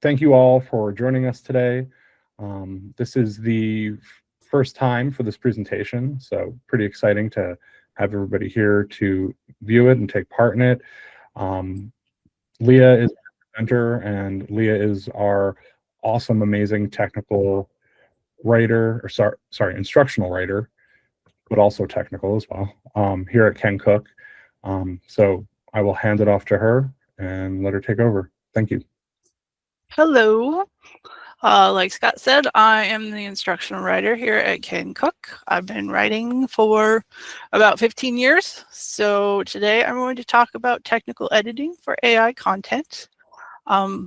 thank you all for joining us today. This is the first time for this presentation, so pretty exciting to have everybody here to view it and take part in it. Leah is our presenter, and Leah is our awesome, amazing technical writer, or sorry, instructional writer, but also technical as well, here at Ken Cook. So I will hand it off to her and let her take over. Thank you. Hello. Like Scott said, I am the instructional writer here at Ken Cook. I've been writing for about 15 years. So today I'm going to talk about technical editing for AI content.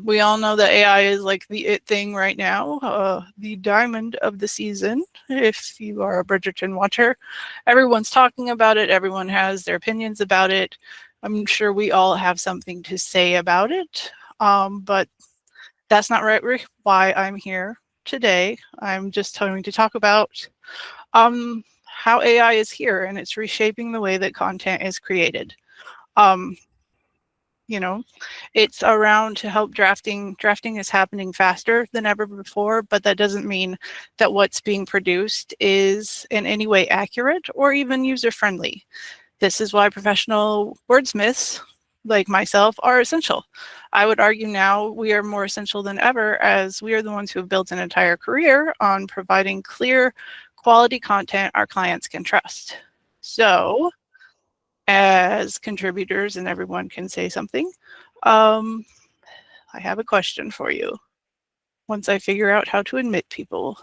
We all know that AI is like the it thing right now, the diamond of the season. If you are a Bridgerton watcher, everyone's talking about it. Everyone has their opinions about it. I'm sure we all have something to say about it, but that's not right why I'm here today. I'm just going to talk about how AI is here and it's reshaping the way that content is created. You know, it's around to help drafting. Drafting is happening faster than ever before, but that doesn't mean that what's being produced is in any way accurate or even user-friendly. This is why professional wordsmiths like myself are essential. I would argue now we are more essential than ever, as we are the ones who have built an entire career on providing clear, quality content our clients can trust. So, as contributors, and everyone can say something, I have a question for you. Once I figure out how to admit people.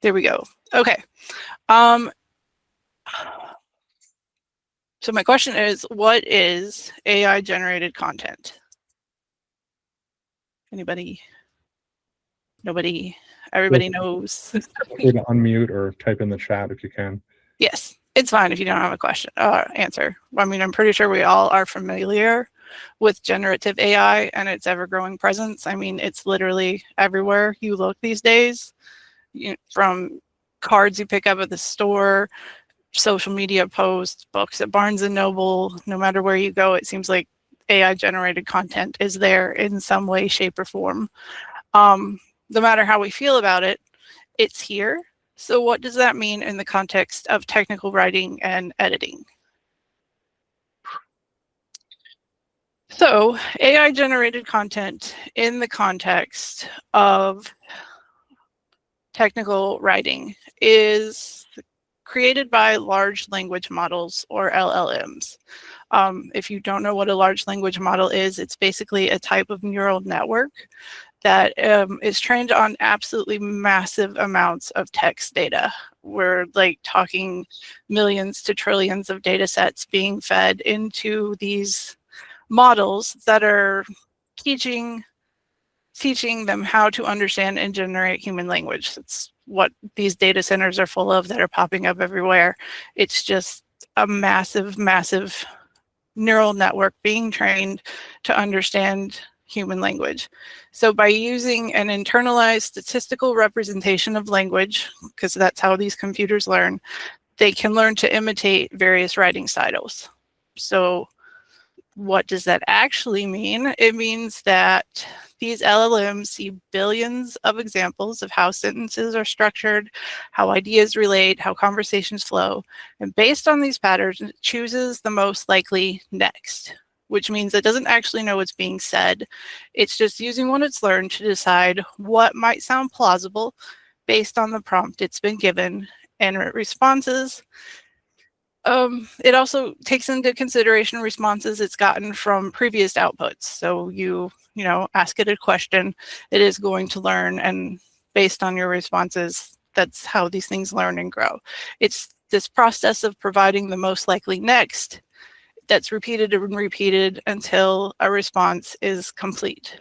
There we go. Okay. So my question is, what is AI generated content? Anybody? Nobody? Everybody knows. Feel free to unmute or type in the chat if you can. Yes, it's fine if you don't have a question answer. I mean, I'm pretty sure we all are familiar with generative AI and its ever-growing presence. I mean, it's literally everywhere you look these days, from cards you pick up at the store, social media posts, books at Barnes and Noble. No matter where you go, it seems like AI generated content is there in some way, shape, or form. No matter how we feel about it, it's here. So what does that mean in the context of technical writing and editing? So AI generated content in the context of technical writing is created by large language models, or LLMs. If you don't know what a large language model is, it's basically a type of neural network that is trained on absolutely massive amounts of text data. We're like talking millions to trillions of data sets being fed into these models that are teaching them how to understand and generate human language. That's what these data centers are full of that are popping up everywhere. It's just a massive, massive neural network being trained to understand human language. So by using an internalized statistical representation of language, because that's how these computers learn, they can learn to imitate various writing styles. So what does that actually mean? It means that these LLMs see billions of examples of how sentences are structured, how ideas relate, how conversations flow, and based on these patterns, it chooses the most likely next, which means it doesn't actually know what's being said. It's just using what it's learned to decide what might sound plausible based on the prompt it's been given, and it responses. It also takes into consideration responses it's gotten from previous outputs. So you ask it a question, it is going to learn, and based on your responses, that's how these things learn and grow. It's this process of providing the most likely next that's repeated and repeated until a response is complete.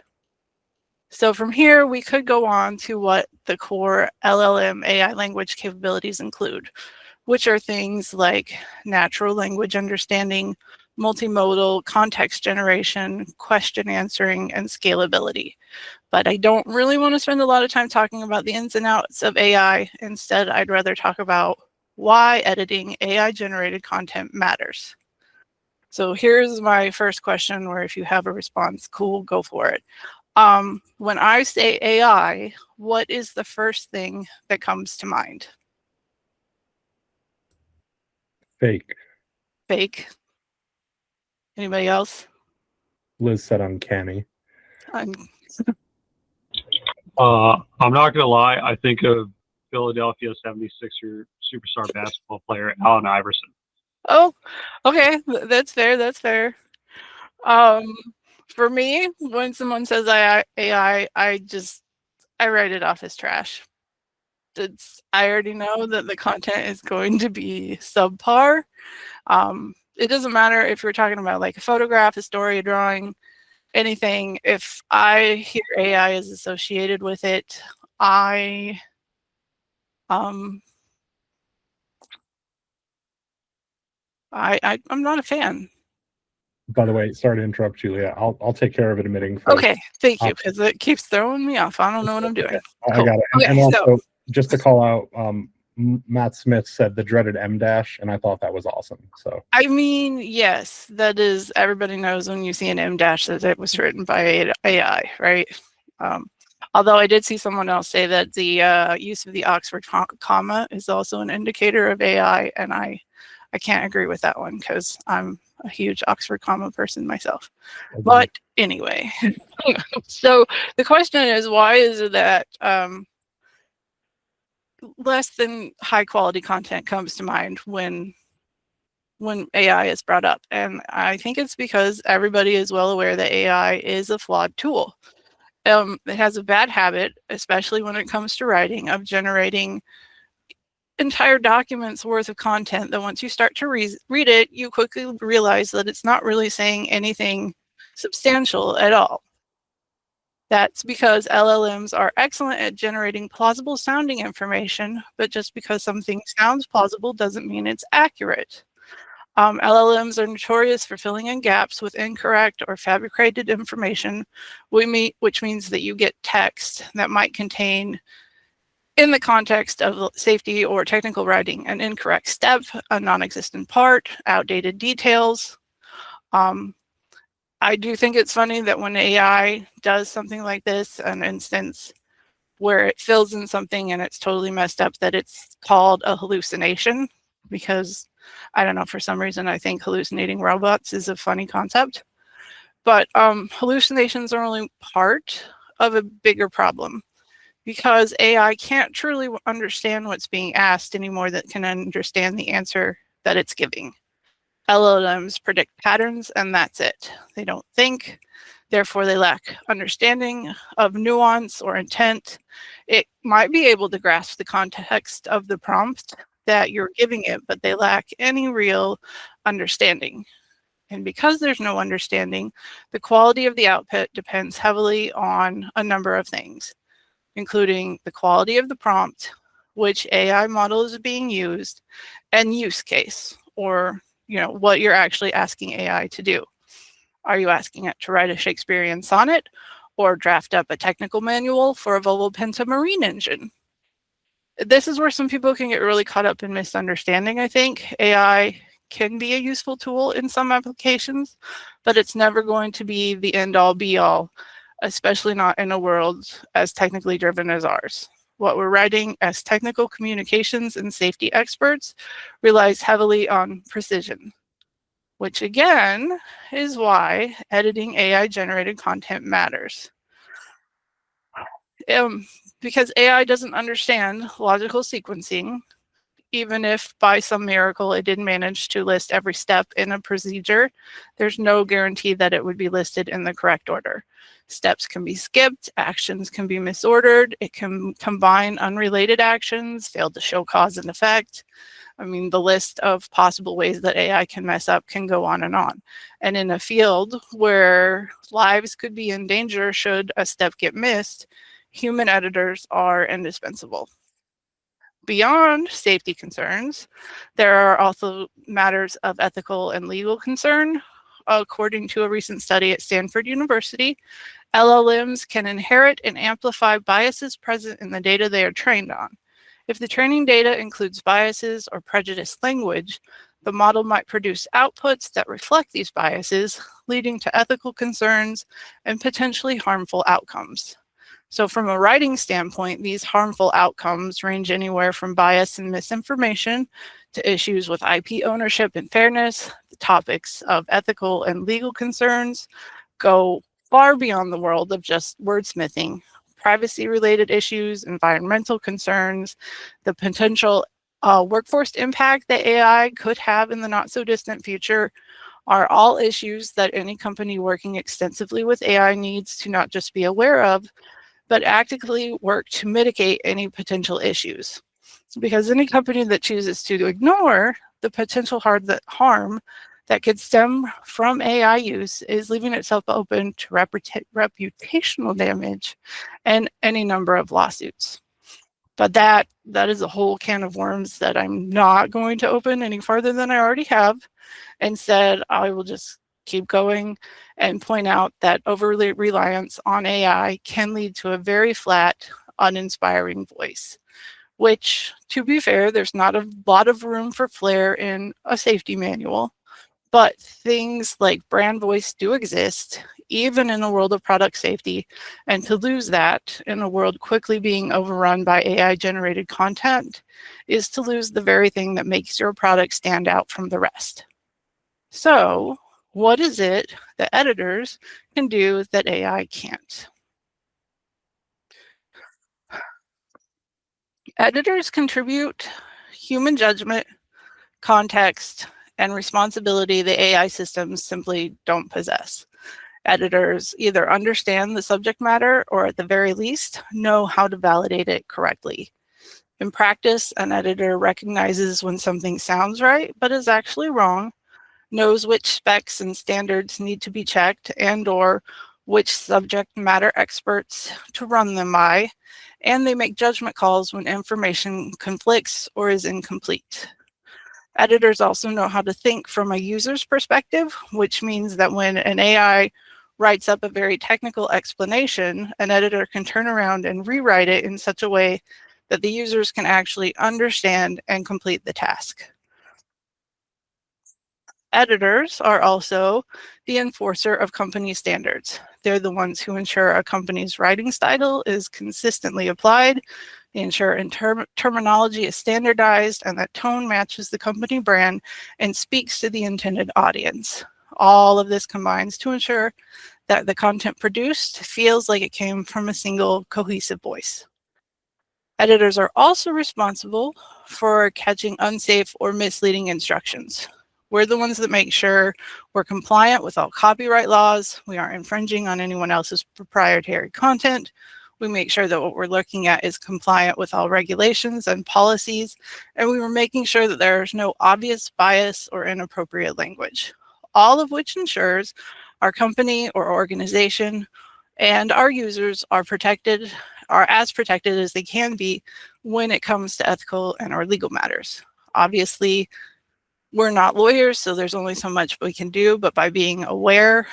So from here, we could go on to what the core LLM AI language capabilities include, which are things like natural language understanding, multimodal context generation, question answering, and scalability. But I don't really want to spend a lot of time talking about the ins and outs of AI. Instead, I'd rather talk about why editing AI-generated content matters. So here's my first question, where if you have a response, cool, go for it. When I say AI, what is the first thing that comes to mind? Fake. Fake. Anybody else? Liz said uncanny. Um, I'm not gonna lie. I think of Philadelphia 76er superstar basketball player Allen Iverson. oh, okay, that's fair. That's fair. Um, for me, when someone says AI, I write it off as trash. I already know that the content is going to be subpar. It doesn't matter if you're talking about like a photograph, a story, a drawing, anything. If I hear AI is associated with it, I I'm not a fan. By the way, sorry to interrupt, Julia. I'll take care of admitting first. Okay, thank you, because it keeps throwing me off. I don't know what I'm doing. I got it. Okay, and also, so just to call out, Matt Smith said the dreaded M dash, and I thought that was awesome. So I mean, yes, that is, everybody knows when you see an M dash that it was written by AI, right? Although I did see someone else say that the use of the Oxford comma is also an indicator of AI, and I can't agree with that one because I'm a huge Oxford comma person myself. But anyway, so the question is, why is it that less than high quality content comes to mind when AI is brought up? And I think it's because everybody is well aware that AI is a flawed tool. It has a bad habit, especially when it comes to writing, of generating entire documents worth of content that once you start to read it, you quickly realize that it's not really saying anything substantial at all. That's because LLMs are excellent at generating plausible sounding information, but just because something sounds plausible doesn't mean it's accurate. LLMs are notorious for filling in gaps with incorrect or fabricated information, which means that you get text that might contain, in the context of safety or technical writing, an incorrect step, a non-existent part, outdated details. I do think it's funny that when AI does something like this, an instance where it fills in something and it's totally messed up, that it's called a hallucination, because I don't know, for some reason I think hallucinating robots is a funny concept. But hallucinations are only part of a bigger problem, because AI can't truly understand what's being asked anymore that can understand the answer that it's giving. LLMs predict patterns and that's it. They don't think, therefore they lack understanding of nuance or intent. It might be able to grasp the context of the prompt that you're giving it, but they lack any real understanding. And because there's no understanding, the quality of the output depends heavily on a number of things, including the quality of the prompt, which AI model is being used, and use case, or what you're actually asking AI to do. Are you asking it to write a Shakespearean sonnet or draft up a technical manual for a Volvo Penta marine engine? This is where some people can get really caught up in misunderstanding, I think. AI can be a useful tool in some applications, but it's never going to be the end-all be-all, especially not in a world as technically driven as ours. What we're writing as technical communications and safety experts relies heavily on precision, which again is why editing AI-generated content matters. Because AI doesn't understand logical sequencing, even if by some miracle it did manage to list every step in a procedure, there's no guarantee that it would be listed in the correct order. Steps can be skipped, actions can be misordered, it can combine unrelated actions, fail to show cause and effect. I mean, the list of possible ways that AI can mess up can go on. And in a field where lives could be in danger should a step get missed, human editors are indispensable. Beyond safety concerns, there are also matters of ethical and legal concern. According to a recent study at Stanford University, LLMs can inherit and amplify biases present in the data they are trained on. If the training data includes biases or prejudiced language, The model might produce outputs that reflect these biases, leading to ethical concerns and potentially harmful outcomes. So from a writing standpoint, these harmful outcomes range anywhere from bias and misinformation to issues with IP ownership and fairness. The topics of ethical and legal concerns go far beyond the world of just wordsmithing. Privacy-related issues, environmental concerns, the potential workforce impact that AI could have in the not-so-distant future are all issues that any company working extensively with AI needs to not just be aware of, but actively work to mitigate any potential issues. Because any company that chooses to ignore the potential harm that could stem from AI use is leaving itself open to reputational damage and any number of lawsuits. But that is a whole can of worms that I'm not going to open any farther than I already have. Instead, I will just keep going and point out that overly reliance on AI can lead to a very flat, uninspiring voice, which, to be fair, there's not a lot of room for flair in a safety manual, but things like brand voice do exist, even in a world of product safety, and to lose that in a world quickly being overrun by AI-generated content is to lose the very thing that makes your product stand out from the rest. So, what is it that editors can do that AI can't? Editors contribute human judgment, context, and responsibility that AI systems simply don't possess. Editors either understand the subject matter or, at the very least, know how to validate it correctly. In practice, an editor recognizes when something sounds right but is actually wrong, knows which specs and standards need to be checked and/or which subject matter experts to run them by, and they make judgment calls when information conflicts or is incomplete. Editors also know how to think from a user's perspective, which means that when an AI writes up a very technical explanation, an editor can turn around and rewrite it in such a way that the users can actually understand and complete the task. Editors are also the enforcer of company standards. They're the ones who ensure a company's writing style is consistently applied. They ensure terminology is standardized and that tone matches the company brand and speaks to the intended audience. All of this combines to ensure that the content produced feels like it came from a single cohesive voice. Editors are also responsible for catching unsafe or misleading instructions. We're the ones that make sure we're compliant with all copyright laws. We aren't infringing on anyone else's proprietary content. We make sure that what we're looking at is compliant with all regulations and policies. And we were making sure that there's no obvious bias or inappropriate language, all of which ensures our company or organization and our users are as protected as they can be when it comes to ethical and or legal matters. Obviously, we're not lawyers, so there's only so much we can do, but by being aware,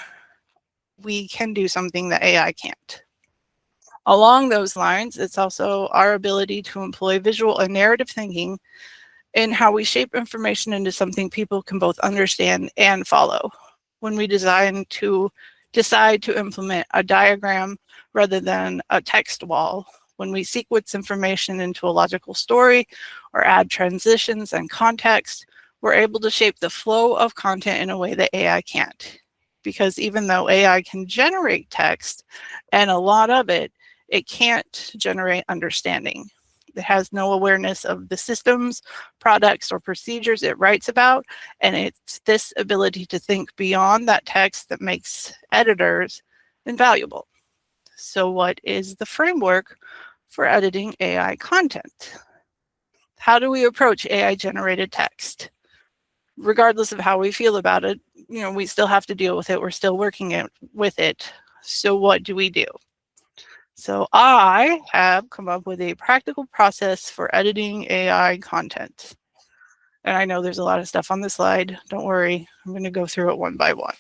we can do something that AI can't. Along those lines, it's also our ability to employ visual and narrative thinking in how we shape information into something people can both understand and follow. When we decide to implement a diagram rather than a text wall, when we sequence information into a logical story or add transitions and context, we're able to shape the flow of content in a way that AI can't. Because even though AI can generate text, and a lot of it, it can't generate understanding. It has no awareness of the systems, products, or procedures it writes about, and it's this ability to think beyond that text that makes editors invaluable. So what is the framework for editing AI content? How do we approach AI-generated text? Regardless of how we feel about it, we still have to deal with it. We're still working with it. So what do we do? So I have come up with a practical process for editing AI content. And I know there's a lot of stuff on the slide. Don't worry, I'm going to go through it one by one.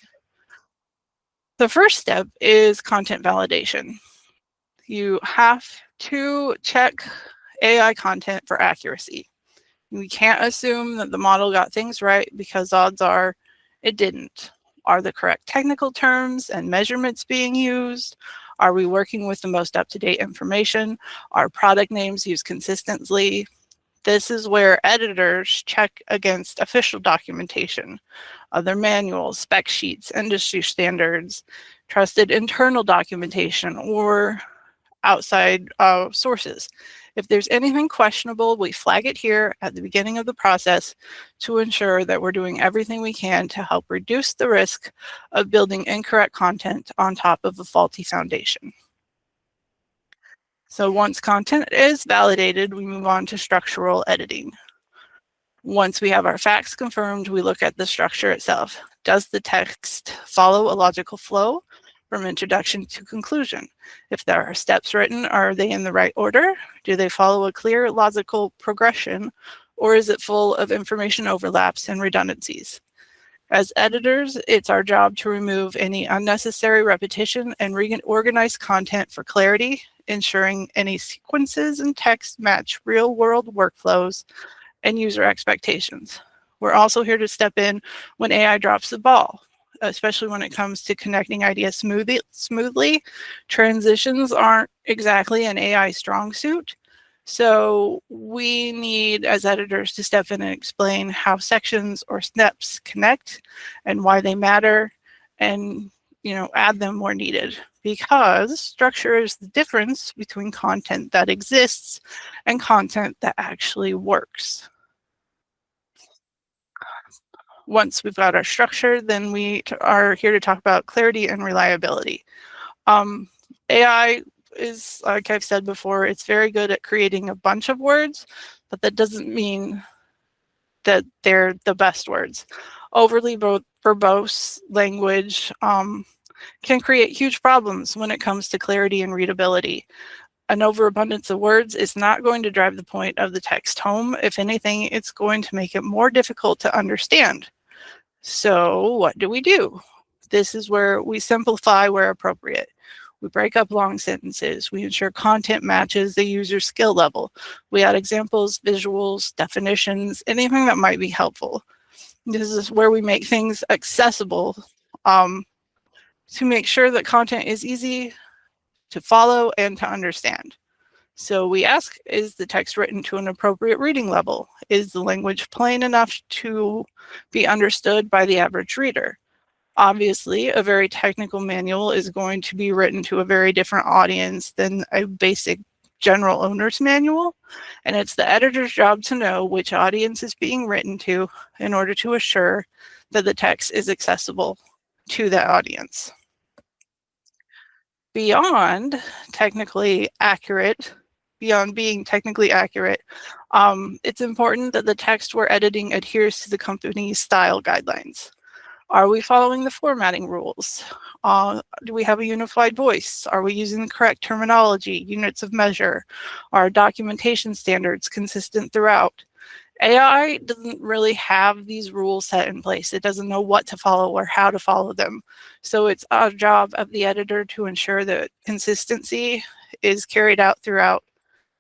The first step is content validation. You have to check AI content for accuracy. We can't assume that the model got things right because odds are it didn't. Are the correct technical terms and measurements being used? Are we working with the most up-to-date information? Are product names used consistently? This is where editors check against official documentation, other manuals, spec sheets, industry standards, trusted internal documentation, or outside sources. If there's anything questionable, we flag it here at the beginning of the process to ensure that we're doing everything we can to help reduce the risk of building incorrect content on top of a faulty foundation. So once content is validated, we move on to structural editing. Once we have our facts confirmed, we look at the structure itself. Does the text follow a logical flow from introduction to conclusion? If there are steps written, are they in the right order? Do they follow a clear logical progression, or is it full of information overlaps and redundancies? As editors, it's our job to remove any unnecessary repetition and reorganize content for clarity, ensuring any sequences in text match real-world workflows and user expectations. We're also here to step in when AI drops the ball, especially when it comes to connecting ideas smoothly. Transitions aren't exactly an AI strong suit. So we need, as editors, to step in and explain how sections or steps connect and why they matter, and add them where needed, because structure is the difference between content that exists and content that actually works. Once we've got our structure, then we are here to talk about clarity and reliability. AI is, like I've said before, it's very good at creating a bunch of words, but that doesn't mean that they're the best words. Overly verbose language can create huge problems when it comes to clarity and readability. An overabundance of words is not going to drive the point of the text home. If anything, it's going to make it more difficult to understand. So what do? This is where we simplify where appropriate. We break up long sentences. We ensure content matches the user's skill level. We add examples, visuals, definitions, anything that might be helpful. This is where we make things accessible to make sure that content is easy to follow and to understand. So we ask, is the text written to an appropriate reading level? Is the language plain enough to be understood by the average reader? Obviously, a very technical manual is going to be written to a very different audience than a basic general owner's manual, and it's the editor's job to know which audience is being written to in order to assure that the text is accessible to that audience. Beyond being technically accurate, it's important that the text we're editing adheres to the company's style guidelines. Are we following the formatting rules? Do we have a unified voice? Are we using the correct terminology, units of measure? Are documentation standards consistent throughout? AI doesn't really have these rules set in place. It doesn't know what to follow or how to follow them. So it's our job of the editor to ensure that consistency is carried out throughout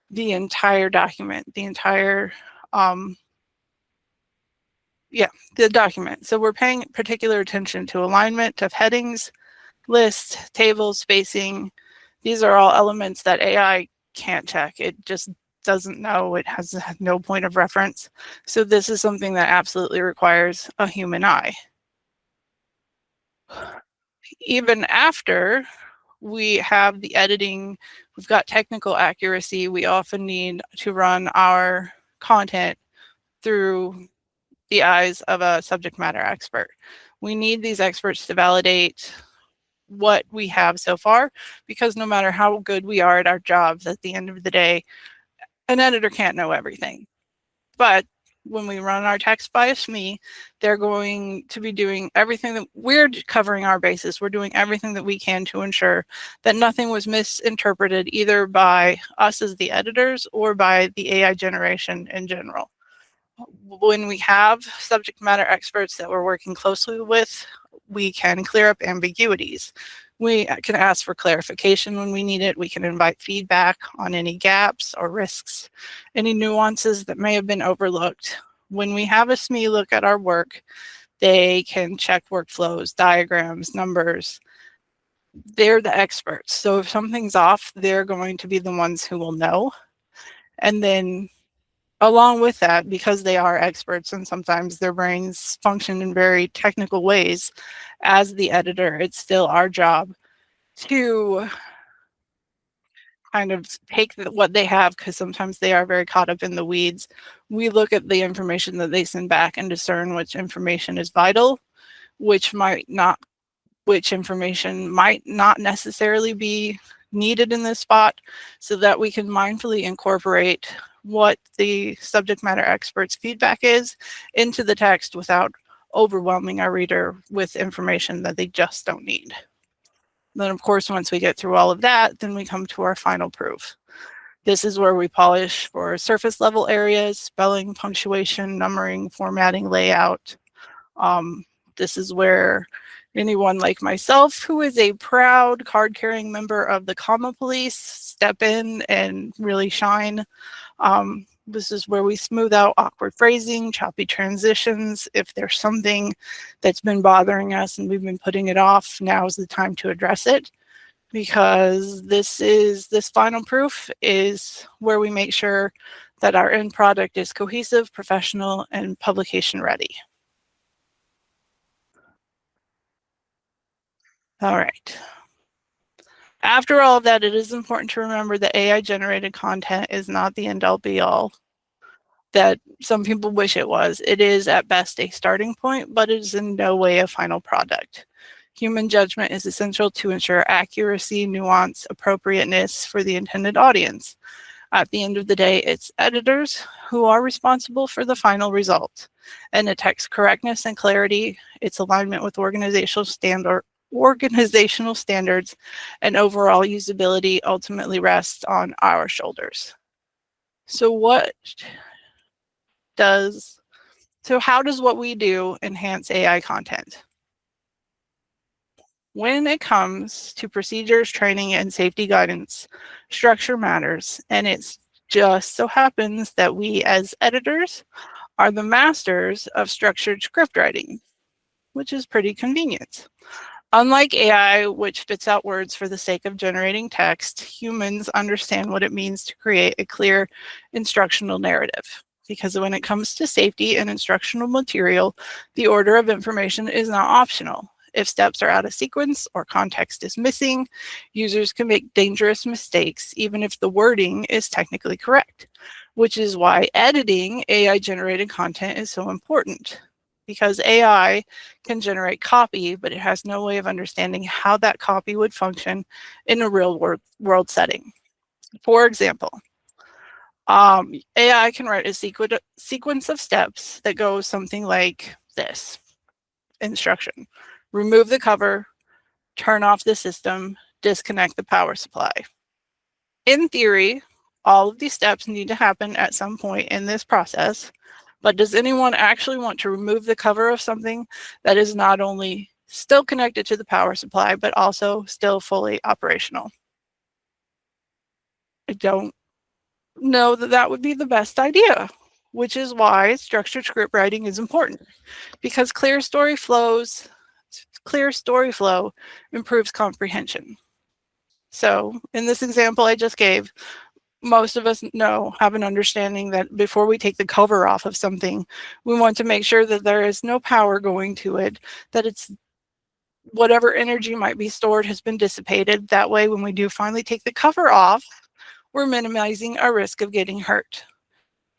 the entire document, the document. So we're paying particular attention to alignment of headings, lists, tables, spacing. These are all elements that AI can't check. It just doesn't know. It has no point of reference. So this is something that absolutely requires a human eye. Even after we have the editing, we've got technical accuracy, we often need to run our content through the eyes of a subject matter expert. We need these experts to validate what we have so far, because no matter how good we are at our jobs, at the end of the day, an editor can't know everything. But when we run our text by a SME, they're going to be doing everything that we're covering our bases. We're doing everything that we can to ensure that nothing was misinterpreted either by us as the editors or by the AI generation in general. When we have subject matter experts that we're working closely with, we can clear up ambiguities. We can ask for clarification when we need it. We can invite feedback on any gaps or risks, any nuances that may have been overlooked. When we have a SME look at our work, they can check workflows, diagrams, numbers. They're the experts. So if something's off, they're going to be the ones who will know. And then along with that, because they are experts and sometimes their brains function in very technical ways, as the editor, it's still our job to kind of take what they have, because sometimes they are very caught up in the weeds. We look at the information that they send back and discern which information is vital, which information might not necessarily be needed in this spot, so that we can mindfully incorporate what the subject matter expert's feedback is into the text without overwhelming our reader with information that they just don't need. Then, of course, once we get through all of that, then we come to our final proof. This is where we polish for surface level areas, spelling, punctuation, numbering, formatting, layout. This is where anyone like myself, who is a proud card-carrying member of the comma police, step in and really shine. This is where we smooth out awkward phrasing, choppy transitions. If there's something that's been bothering us and we've been putting it off, now is the time to address it, because this final proof is where we make sure that our end product is cohesive, professional, and publication ready. All right. After all of that, it is important to remember that AI-generated content is not the end-all be-all that some people wish it was. It is at best a starting point, but it is in no way a final product. Human judgment is essential to ensure accuracy, nuance, appropriateness for the intended audience. At the end of the day, it's editors who are responsible for the final result. And the text correctness and clarity, its alignment with organizational standards, and overall usability ultimately rests on our shoulders. So how does what we do enhance AI content? When it comes to procedures, training, and safety guidance, structure matters, and it just so happens that we as editors are the masters of structured script writing, which is pretty convenient. Unlike AI, which spits out words for the sake of generating text, humans understand what it means to create a clear instructional narrative. Because when it comes to safety and instructional material, the order of information is not optional. If steps are out of sequence or context is missing, users can make dangerous mistakes, even if the wording is technically correct, which is why editing AI-generated content is so important. Because AI can generate copy, but it has no way of understanding how that copy would function in a real world setting. For example, AI can write a sequence of steps that goes something like this. Instruction: remove the cover, turn off the system, disconnect the power supply. In theory, all of these steps need to happen at some point in this process, but does anyone actually want to remove the cover of something that is not only still connected to the power supply, but also still fully operational? I don't know that that would be the best idea, which is why structured script writing is important, because clear story flow improves comprehension. So in this example I just gave, most of us have an understanding that before we take the cover off of something, we want to make sure that there is no power going to it, that it's whatever energy might be stored has been dissipated. That way, when we do finally take the cover off, we're minimizing our risk of getting hurt.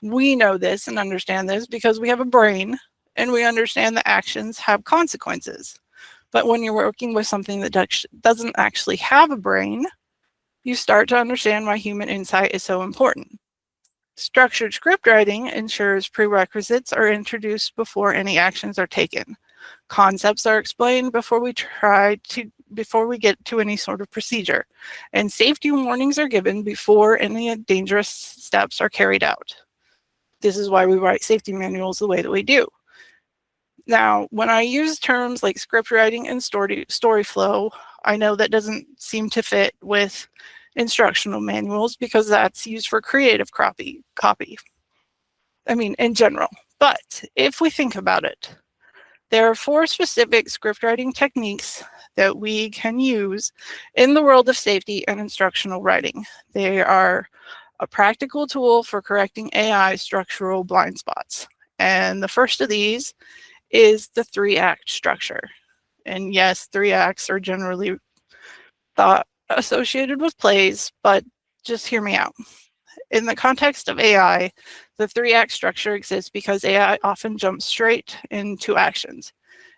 We know this and understand this because we have a brain and we understand that actions have consequences. But when you're working with something that doesn't actually have a brain, you start to understand why human insight is so important. Structured script writing ensures prerequisites are introduced before any actions are taken. Concepts are explained before we get to any sort of procedure, and safety warnings are given before any dangerous steps are carried out. This is why we write safety manuals the way that we do. Now, when I use terms like script writing and story flow, I know that doesn't seem to fit with instructional manuals because that's used for creative copy. I mean, in general. But if we think about it, there are 4 specific script writing techniques that we can use in the world of safety and instructional writing. They are a practical tool for correcting AI structural blind spots. And the first of these is the 3-act structure. And yes, 3 acts are generally thought associated with plays, but just hear me out. In the context of AI, the 3-act structure exists because AI often jumps straight into actions.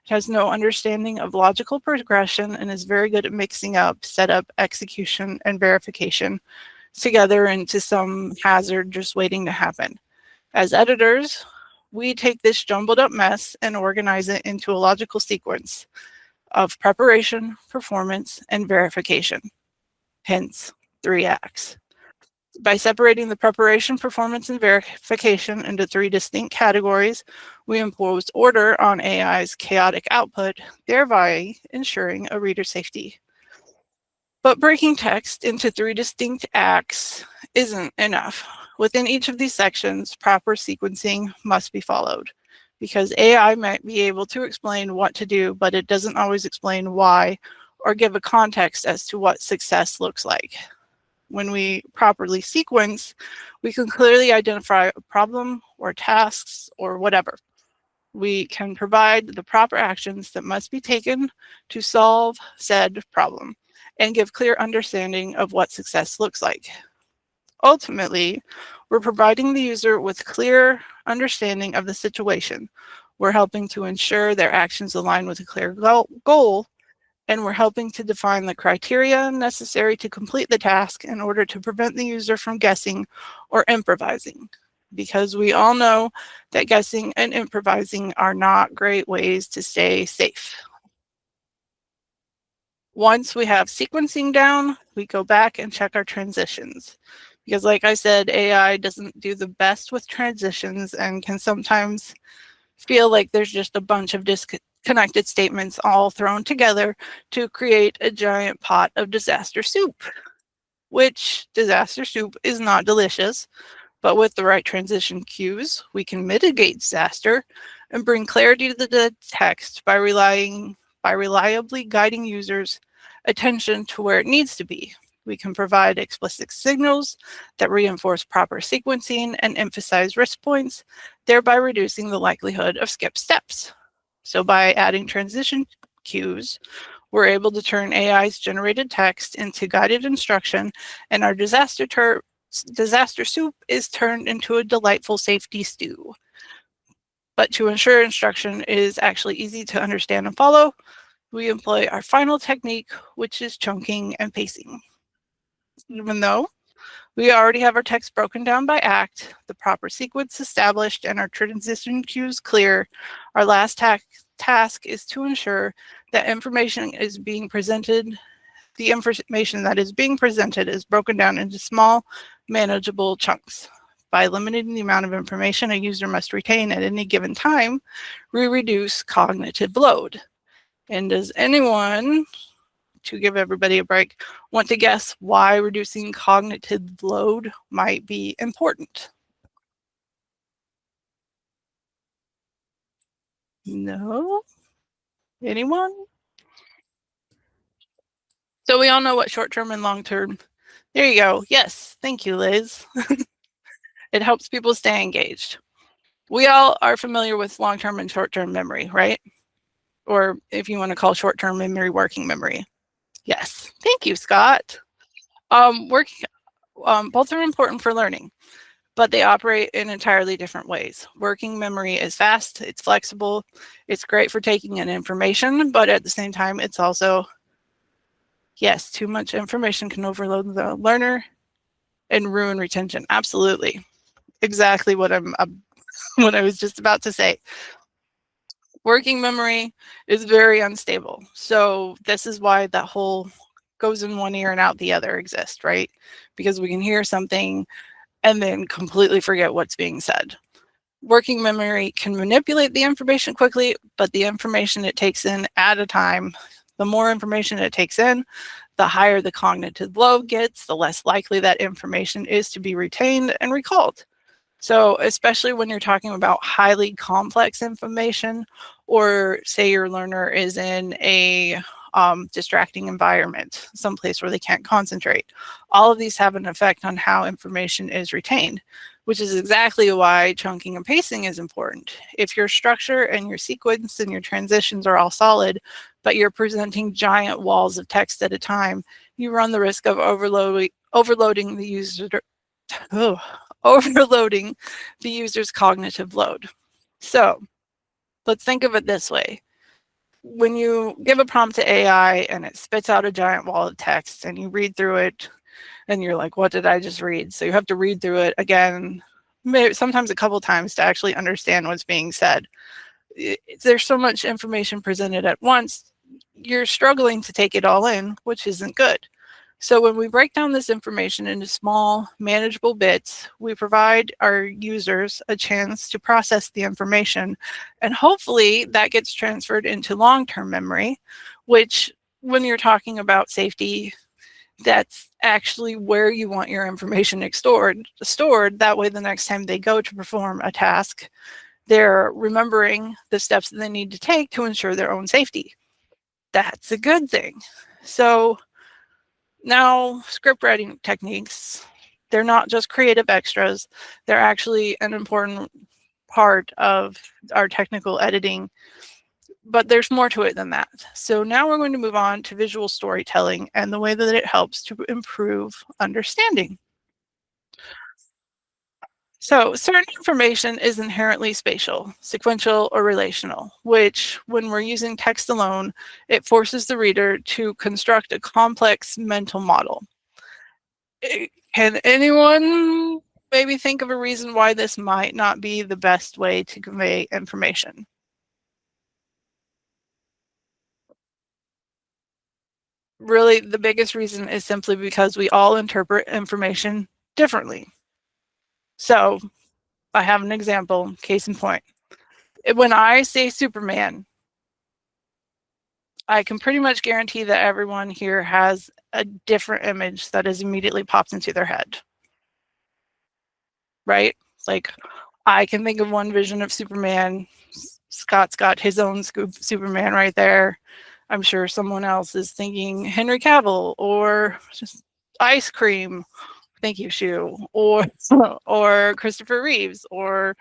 It has no understanding of logical progression and is very good at mixing up setup, execution, and verification together into some hazard just waiting to happen. As editors, we take this jumbled up mess and organize it into a logical sequence of preparation, performance, and verification. Hence, 3 acts. By separating the preparation, performance, and verification into 3 distinct categories, we impose order on AI's chaotic output, thereby ensuring a reader safety. But breaking text into 3 distinct acts isn't enough. Within each of these sections, proper sequencing must be followed, because AI might be able to explain what to do, but it doesn't always explain why or give a context as to what success looks like. When we properly sequence, we can clearly identify a problem or tasks or whatever. We can provide the proper actions that must be taken to solve said problem and give clear understanding of what success looks like. Ultimately, we're providing the user with clear understanding of the situation. We're helping to ensure their actions align with a clear goal, and we're helping to define the criteria necessary to complete the task in order to prevent the user from guessing or improvising. Because we all know that guessing and improvising are not great ways to stay safe. Once we have sequencing down, we go back and check our transitions. Because like I said, AI doesn't do the best with transitions and can sometimes feel like there's just a bunch of disconnected statements all thrown together to create a giant pot of disaster soup, which disaster soup is not delicious. But with the right transition cues, we can mitigate disaster and bring clarity to the text by reliably guiding users' attention to where it needs to be. We can provide explicit signals that reinforce proper sequencing and emphasize risk points, thereby reducing the likelihood of skipped steps. So by adding transition cues, we're able to turn AI's generated text into guided instruction, and our disaster soup is turned into a delightful safety stew. But to ensure instruction is actually easy to understand and follow, we employ our final technique, which is chunking and pacing. Even though we already have our text broken down by act, the proper sequence established, and our transition cues clear, our last task is to ensure that information is being presented. The information that is being presented is broken down into small, manageable chunks. By limiting the amount of information a user must retain at any given time, we reduce cognitive load. And does anyone, to give everybody a break, want to guess why reducing cognitive load might be important? No? Anyone? So we all know what short-term and long-term. There you go. Yes, thank you, Liz. It helps people stay engaged. We all are familiar with long-term and short-term memory, right? Or if you want to call short-term memory working memory. Yes, thank you, Scott. Both are important for learning, but they operate in entirely different ways. Working memory is fast, it's flexible, it's great for taking in information, but at the same time, it's also, yes, too much information can overload the learner and ruin retention. Absolutely. Exactly what what I was just about to say. Working memory is very unstable. So this is why that whole goes in one ear and out the other exists, right? Because we can hear something and then completely forget what's being said. Working memory can manipulate the information quickly, but the information it takes in at a time, The more information it takes in, the higher the cognitive load gets, the less likely that information is to be retained and recalled. So especially when you're talking about highly complex information, or say your learner is in a distracting environment, someplace where they can't concentrate, all of these have an effect on how information is retained, which is exactly why chunking and pacing is important. If your structure and your sequence and your transitions are all solid, but you're presenting giant walls of text at a time, you run the risk of overloading the user. Overloading the user's cognitive load. So let's think of it this way. When you give a prompt to AI and it spits out a giant wall of text and you read through it and you're like, what did I just read? So you have to read through it again, maybe sometimes a couple times, to actually understand what's being said. There's so much information presented at once, you're struggling to take it all in, which isn't good. So when we break down this information into small, manageable bits, we provide our users a chance to process the information, and hopefully that gets transferred into long-term memory, which, when you're talking about safety, that's actually where you want your information stored. That way the next time they go to perform a task, they're remembering the steps that they need to take to ensure their own safety. That's a good thing. So now, script writing techniques, they're not just creative extras, they're actually an important part of our technical editing, but there's more to it than that. So now we're going to move on to visual storytelling and the way that it helps to improve understanding. So certain information is inherently spatial, sequential, or relational, which, when we're using text alone, it forces the reader to construct a complex mental model. Can anyone maybe think of a reason why this might not be the best way to convey information? Really, the biggest reason is simply because we all interpret information differently. So I have an example, case in point. When I say Superman, I can pretty much guarantee that everyone here has a different image that is immediately popped into their head, right? Like, I can think of one vision of Superman. Scott's got his own Superman right there. I'm sure someone else is thinking Henry Cavill, or just ice cream. Thank you, Shu. Or Christopher Reeves, or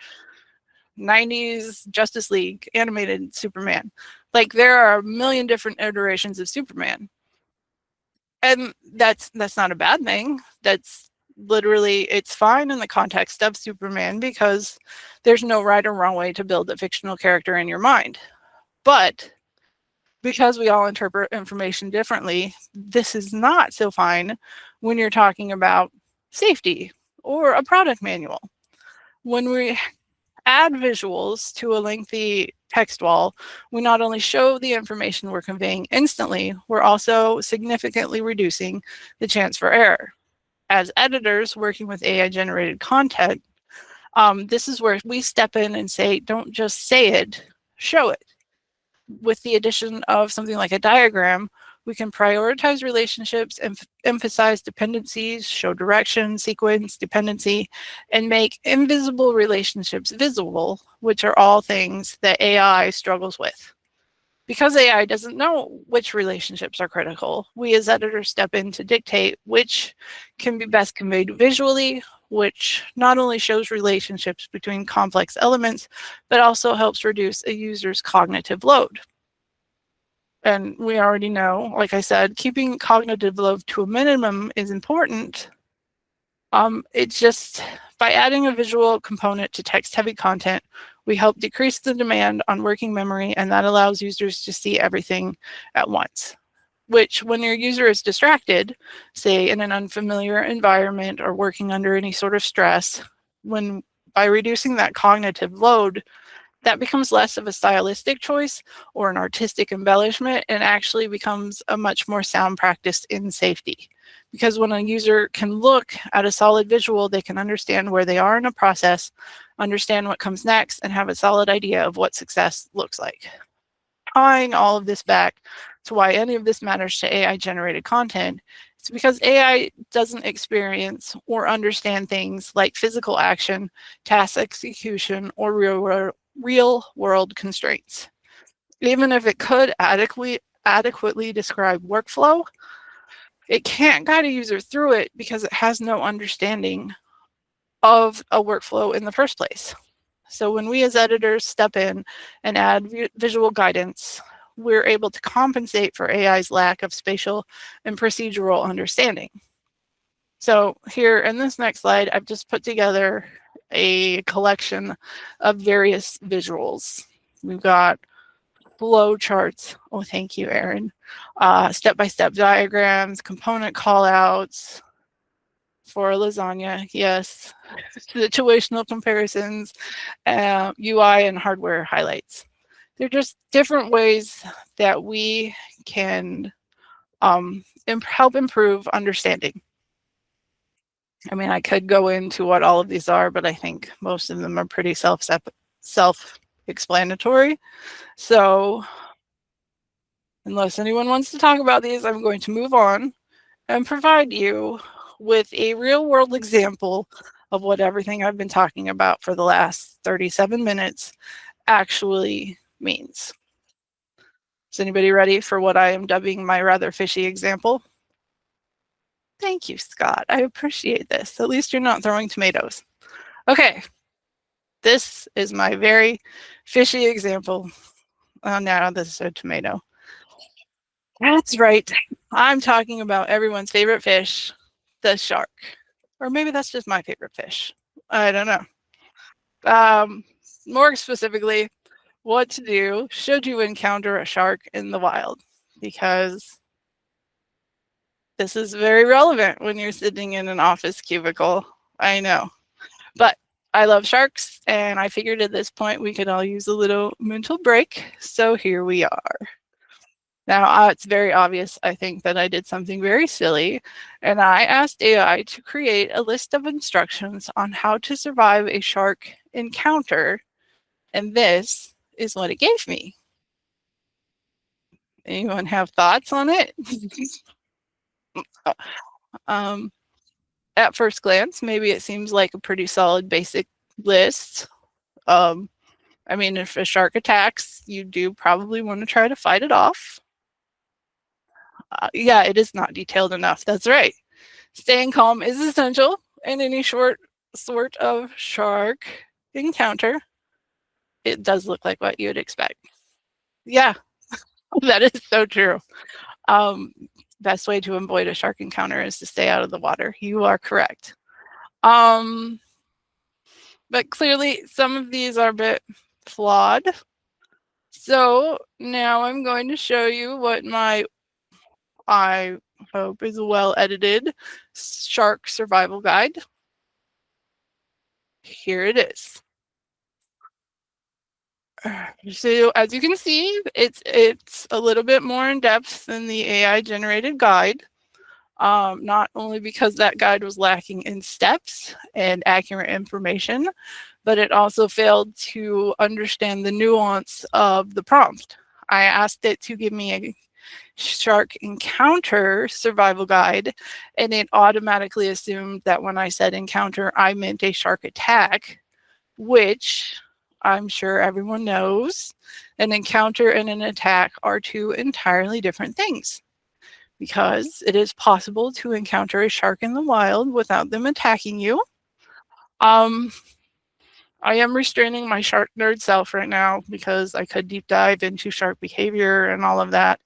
90s Justice League animated Superman. Like, there are a million different iterations of Superman. And that's not a bad thing. That's literally, it's fine in the context of Superman, because there's no right or wrong way to build a fictional character in your mind. But because we all interpret information differently, this is not so fine when you're talking about safety or a product manual. When we add visuals to a lengthy text wall, we not only show the information we're conveying instantly, we're also significantly reducing the chance for error. As editors working with AI-generated content, this is where we step in and say, don't just say it, show it. With the addition of something like a diagram, we can prioritize relationships and emphasize dependencies, show direction, sequence, dependency, and make invisible relationships visible, which are all things that AI struggles with. Because AI doesn't know which relationships are critical, we as editors step in to dictate which can be best conveyed visually, which not only shows relationships between complex elements, but also helps reduce a user's cognitive load. And we already know, like I said, keeping cognitive load to a minimum is important. It's just, by adding a visual component to text-heavy content, we help decrease the demand on working memory, and that allows users to see everything at once. Which, when your user is distracted, say in an unfamiliar environment or working under any sort of stress, by reducing that cognitive load, that becomes less of a stylistic choice or an artistic embellishment, and actually becomes a much more sound practice in safety. Because when a user can look at a solid visual, they can understand where they are in a process, understand what comes next, and have a solid idea of what success looks like. Tying all of this back to why any of this matters to AI generated content, it's because AI doesn't experience or understand things like physical action, task execution, or real world constraints. Even if it could adequately describe workflow, it can't guide a user through it because it has no understanding of a workflow in the first place. So when we as editors step in and add visual guidance, we're able to compensate for AI's lack of spatial and procedural understanding. So here in this next slide, I've just put together a collection of various visuals. We've got flow charts. Oh, thank you, Erin. Step-by-step diagrams, component callouts for lasagna, yes. Situational comparisons, UI and hardware highlights. They're just different ways that we can help improve understanding. I mean, I could go into what all of these are, but I think most of them are pretty self-explanatory. So unless anyone wants to talk about these, I'm going to move on and provide you with a real world example of what everything I've been talking about for the last 37 minutes actually means. Is anybody ready for what I am dubbing my rather fishy example? Thank you, Scott. I appreciate this. At least you're not throwing tomatoes. Okay. This is my very fishy example. Oh, no, this is a tomato. That's right. I'm talking about everyone's favorite fish, the shark. Or maybe that's just my favorite fish. I don't know. More specifically, what to do should you encounter a shark in the wild, because this is very relevant when you're sitting in an office cubicle. I know, but I love sharks, and I figured at this point we could all use a little mental break. So here we are. Now, it's very obvious, I think, that I did something very silly, and I asked AI to create a list of instructions on how to survive a shark encounter, and this is what it gave me. Anyone have thoughts on it? At first glance, maybe it seems like a pretty solid basic list. I mean, if a shark attacks, you do probably want to try to fight it off. Yeah, it is not detailed enough. That's right. Staying calm is essential in any sort of shark encounter. It does look like what you'd expect. Yeah, that is so true. Best way to avoid a shark encounter is to stay out of the water. You are correct. But clearly some of these are a bit flawed. So now I'm going to show you what I hope is a well-edited shark survival guide. Here it is. So as you can see, it's a little bit more in depth than the AI generated guide. Not only because that guide was lacking in steps and accurate information, but it also failed to understand the nuance of the prompt. I asked it to give me a shark encounter survival guide, and it automatically assumed that when I said encounter, I meant a shark attack, which I'm sure everyone knows an encounter and an attack are two entirely different things, because it is possible to encounter a shark in the wild without them attacking you. I am restraining my shark nerd self right now because I could deep dive into shark behavior and all of that,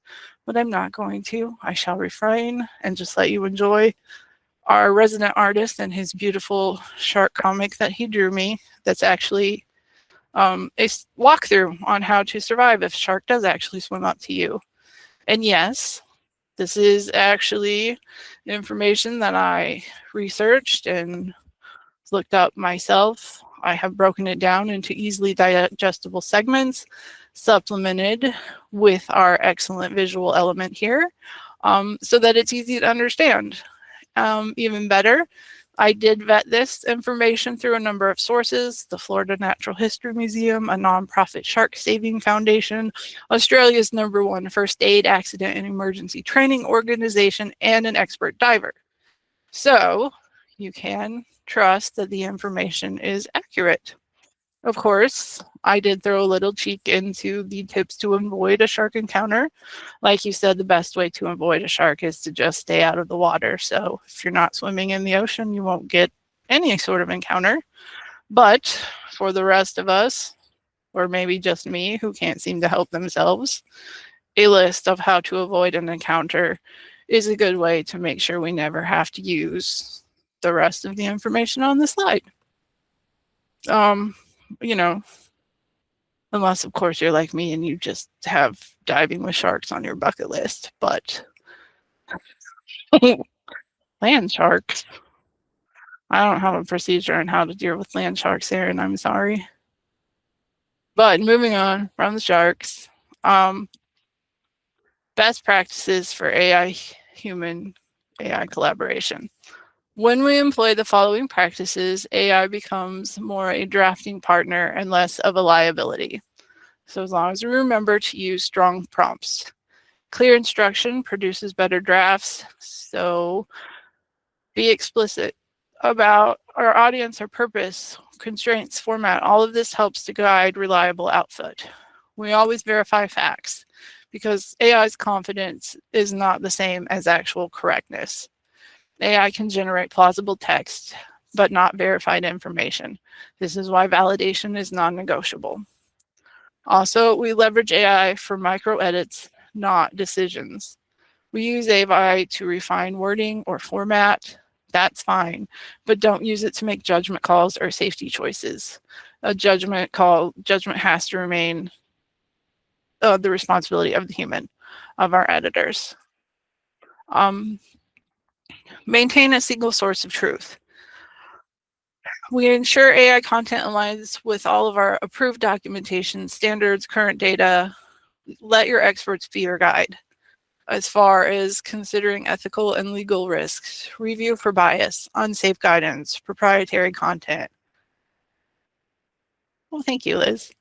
but I'm not going to. I shall refrain and just let you enjoy our resident artist and his beautiful shark comic that he drew me. That's actually a walkthrough on how to survive if shark does actually swim up to you. And yes, this is actually information that I researched and looked up myself. I have broken it down into easily digestible segments, supplemented with our excellent visual element here, so that it's easy to understand. Even better, I did vet this information through a number of sources: the Florida Natural History Museum, a nonprofit shark saving foundation, Australia's #1 first aid, accident, and emergency training organization, and an expert diver. So you can trust that the information is accurate. Of course, I did throw a little cheek into the tips to avoid a shark encounter. Like you said, the best way to avoid a shark is to just stay out of the water. So if you're not swimming in the ocean, you won't get any sort of encounter. But for the rest of us, or maybe just me who can't seem to help themselves, a list of how to avoid an encounter is a good way to make sure we never have to use the rest of the information on the slide. You know, unless of course you're like me and you just have diving with sharks on your bucket list, but land sharks, I don't have a procedure on how to deal with land sharks, Aaron, I'm sorry. But moving on from the sharks, best practices for human AI collaboration. When we employ the following practices, AI becomes more a drafting partner and less of a liability. So as long as we remember to use strong prompts. Clear instruction produces better drafts, so be explicit about our audience, our purpose, constraints, format. All of this helps to guide reliable output. We always verify facts because AI's confidence is not the same as actual correctness. AI can generate plausible text, but not verified information. This is why validation is non-negotiable. Also, we leverage AI for micro edits, not decisions. We use AI to refine wording or format. That's fine, but don't use it to make judgment calls or safety choices. A judgment has to remain the responsibility of the human, of our editors. Maintain a single source of truth. We ensure AI content aligns with all of our approved documentation, standards, current data. Let your experts be your guide. As far as considering ethical and legal risks, review for bias, unsafe guidance, proprietary content. Well, thank you, Liz.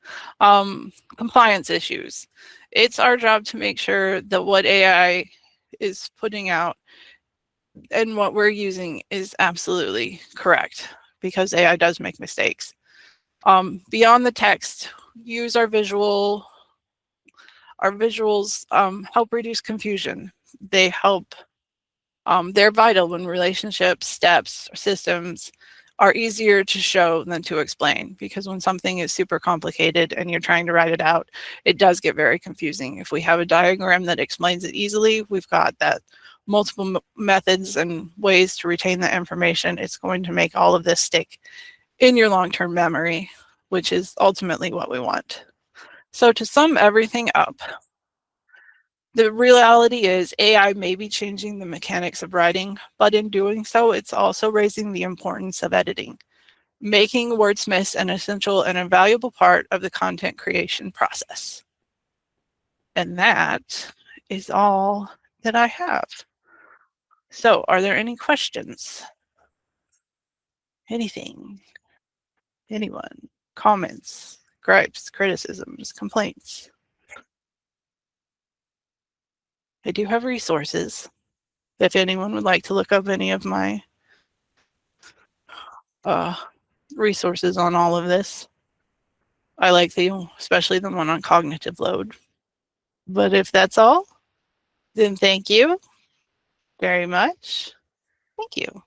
Compliance issues. It's our job to make sure that what AI is putting out and what we're using is absolutely correct, because AI does make mistakes. Beyond the text, use our visuals help reduce confusion. They help, they're vital when relationships, steps, systems are easier to show than to explain, because when something is super complicated and you're trying to write it out, it does get very confusing. If we have a diagram that explains it easily, we've got that multiple methods and ways to retain the information. It's going to make all of this stick in your long-term memory, which is ultimately what we want. So to sum everything up, the reality is AI may be changing the mechanics of writing, but in doing so, it's also raising the importance of editing, making wordsmiths an essential and invaluable part of the content creation process. And that is all that I have. So are there any questions? Anything? Anyone? Comments, gripes, criticisms, complaints? I do have resources if anyone would like to look up any of my resources on all of this. I like especially the one on cognitive load. But if that's all, then thank you very much. Thank you.